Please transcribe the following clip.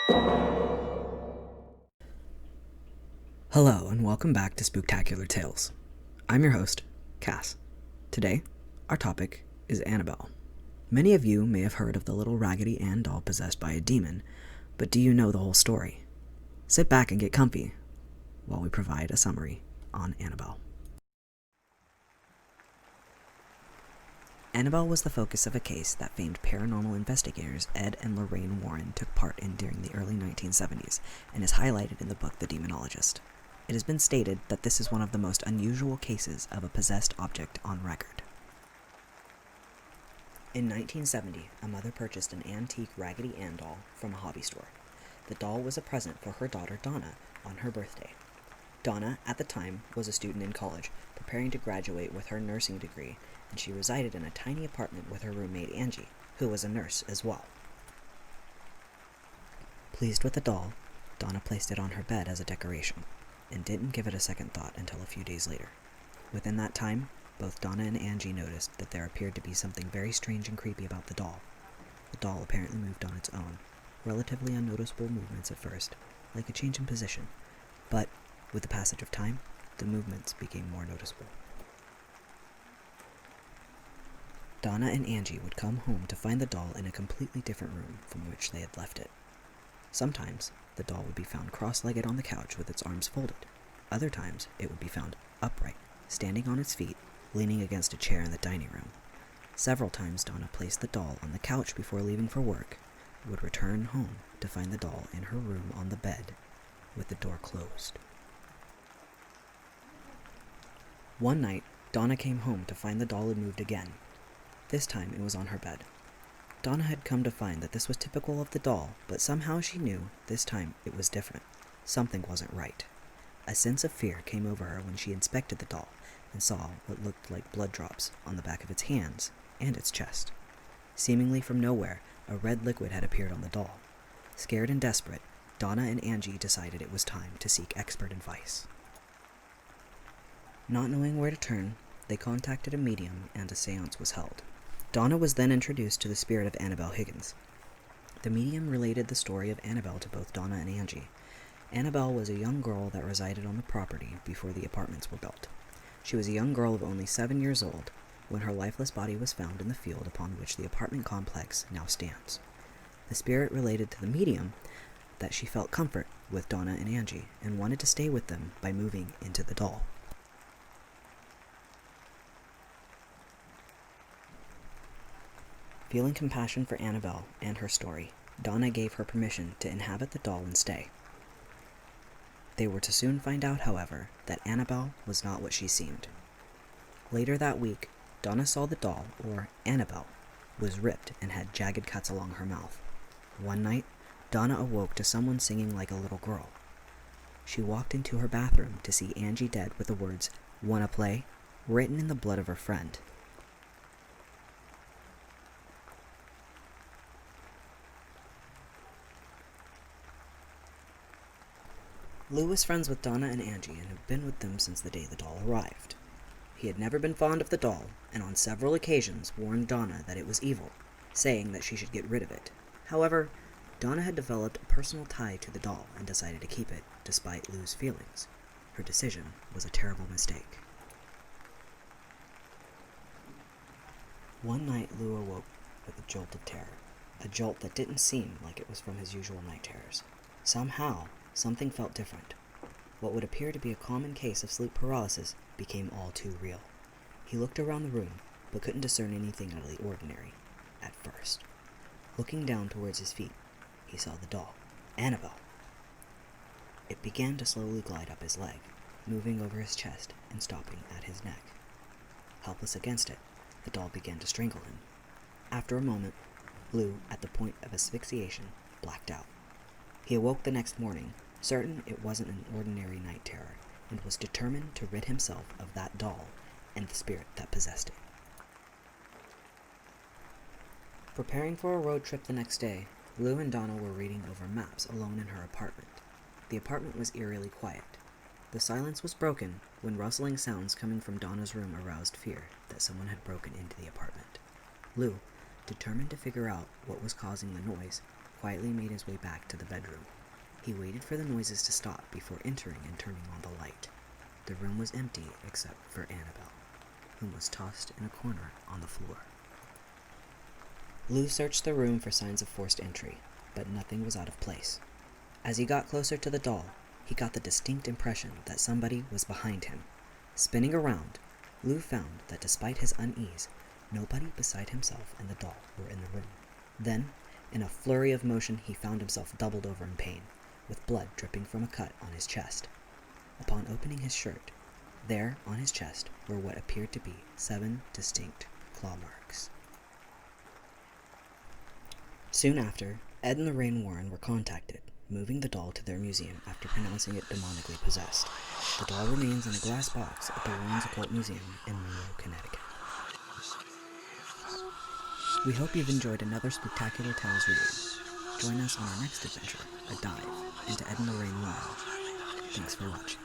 Hello, and welcome back to Spooktacular Tales. I'm your host, Cass. Today, our topic is Annabelle. Many of you may have heard of the little Raggedy Ann doll possessed by a demon, but do you know the whole story? Sit back and get comfy while we provide a summary on Annabelle. Annabelle was the focus of a case that famed paranormal investigators Ed and Lorraine Warren took part in during the early 1970s and is highlighted in the book The Demonologist. It has been stated that this is one of the most unusual cases of a possessed object on record. In 1970, a mother purchased an antique Raggedy Ann doll from a hobby store. The doll was a present for her daughter Donna on her birthday. Donna, at the time, was a student in college, preparing to graduate with her nursing degree, and she resided in a tiny apartment with her roommate Angie, who was a nurse as well. Pleased with the doll, Donna placed it on her bed as a decoration, and didn't give it a second thought until a few days later. Within that time, both Donna and Angie noticed that there appeared to be something very strange and creepy about the doll. The doll apparently moved on its own, relatively unnoticeable movements at first, like a change in position, but with the passage of time, the movements became more noticeable. Donna and Angie would come home to find the doll in a completely different room from which they had left it. Sometimes, the doll would be found cross-legged on the couch with its arms folded. Other times, it would be found upright, standing on its feet, leaning against a chair in the dining room. Several times, Donna placed the doll on the couch before leaving for work, would return home to find the doll in her room on the bed, with the door closed. One night, Donna came home to find the doll had moved again. This time, it was on her bed. Donna had come to find that this was typical of the doll, but somehow she knew this time it was different. Something wasn't right. A sense of fear came over her when she inspected the doll and saw what looked like blood drops on the back of its hands and its chest. Seemingly from nowhere, a red liquid had appeared on the doll. Scared and desperate, Donna and Angie decided it was time to seek expert advice. Not knowing where to turn, they contacted a medium and a seance was held. Donna was then introduced to the spirit of Annabelle Higgins. The medium related the story of Annabelle to both Donna and Angie. Annabelle was a young girl that resided on the property before the apartments were built. She was a young girl of only 7 years old when her lifeless body was found in the field upon which the apartment complex now stands. The spirit related to the medium that she felt comfort with Donna and Angie and wanted to stay with them by moving into the doll. Feeling compassion for Annabelle and her story, Donna gave her permission to inhabit the doll and stay. They were to soon find out, however, that Annabelle was not what she seemed. Later that week, Donna saw the doll, or Annabelle, was ripped and had jagged cuts along her mouth. One night, Donna awoke to someone singing like a little girl. She walked into her bathroom to see Angie dead with the words, "Wanna play?" written in the blood of her friend. Lou was friends with Donna and Angie and had been with them since the day the doll arrived. He had never been fond of the doll, and on several occasions warned Donna that it was evil, saying that she should get rid of it. However, Donna had developed a personal tie to the doll and decided to keep it, despite Lou's feelings. Her decision was a terrible mistake. One night, Lou awoke with a jolt of terror, a jolt that didn't seem like it was from his usual night terrors. Somehow, something felt different. What would appear to be a common case of sleep paralysis became all too real. He looked around the room, but couldn't discern anything out of the ordinary, at first. Looking down towards his feet, he saw the doll, Annabelle. It began to slowly glide up his leg, moving over his chest and stopping at his neck. Helpless against it, the doll began to strangle him. After a moment, Lou, at the point of asphyxiation, blacked out. He awoke the next morning, certain it wasn't an ordinary night terror, and was determined to rid himself of that doll and the spirit that possessed it. Preparing for a road trip the next day, Lou and Donna were reading over maps alone in her apartment. The apartment was eerily quiet. The silence was broken when rustling sounds coming from Donna's room aroused fear that someone had broken into the apartment. Lou, determined to figure out what was causing the noise, quietly made his way back to the bedroom. He waited for the noises to stop before entering and turning on the light. The room was empty except for Annabelle, whom was tossed in a corner on the floor. Lou searched the room for signs of forced entry, but nothing was out of place. As he got closer to the doll, he got the distinct impression that somebody was behind him. Spinning around, Lou found that despite his unease, nobody beside himself and the doll were in the room. Then, in a flurry of motion, he found himself doubled over in pain, with blood dripping from a cut on his chest. Upon opening his shirt, there on his chest were what appeared to be 7 distinct claw marks. Soon after, Ed and Lorraine Warren were contacted, moving the doll to their museum after pronouncing it demonically possessed. The doll remains in a glass box at the Warren's Occult Museum in Monroe, Connecticut. We hope you've enjoyed another Spooktacular Tales reading. Join us on our next adventure, a dive into Ed and Lorraine Warren. Thanks for watching.